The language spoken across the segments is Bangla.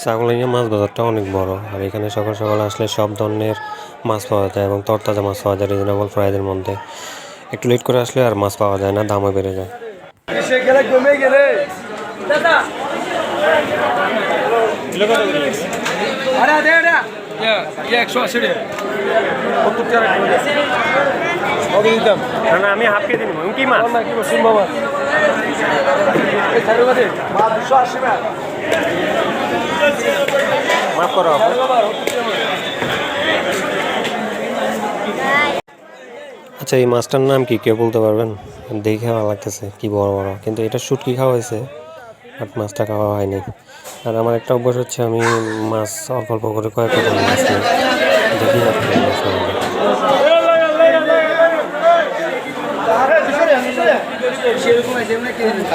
ছাগলনাইয়া মাছ বাজারটা অনেক বড়, আর এখানে সকাল সকাল আসলে সব ধরনের মাছ পাওয়া যায় এবং তরতাজা মাছ পাওয়া যায় রিজনেবল প্রাইসের মধ্যে। একটু লেট করে আসলে আর মাছ পাওয়া যায় না, দামও বেড়ে যায়। না আমি হাফ কেজি নিব। কি মাছ? মাফ করো। আচ্ছা, এই মাছটার নাম কি কেউ বলতে পারবেন? দেখে ভালো লাগতেছে, কি বড় বড়, কিন্তু এটা শুটকি খাওয়া হয়েছে, বাট মাছটা খাওয়া হয়নি। আর আমার একটা অভ্যাস হচ্ছে, আমি মাছ অল্প অল্প করে কয়েকটা মাছ নিই, দেখি আপনার মাছ নেই।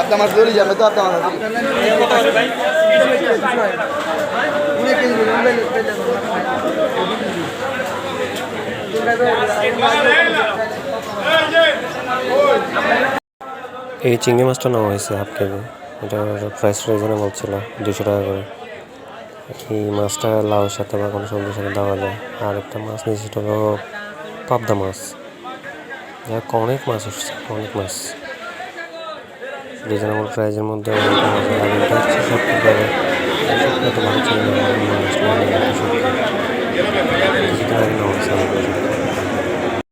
আপনার মাছ ধরে যাবে তো আপনার এই চিংড়ি মাছটা নেওয়া হয়েছে হাফ কেজি। এটার প্রাইস রিজনেবল ছিল, 200 টাকা করে। এই মাছটা লাউর সাথে বা কোনো সবজির সাথে দেওয়া যায়। আর একটা মাছ নিয়েছি, সেটা হলো পাবদা মাছ। যাক, অনেক মাছ উঠছে, অনেক মাছ রিজনেবল প্রাইসের মধ্যে। আর এটা হচ্ছে সত্যি করে এত ভালো ছিল না, কিছুদিন আগে নেওয়া হয়েছে।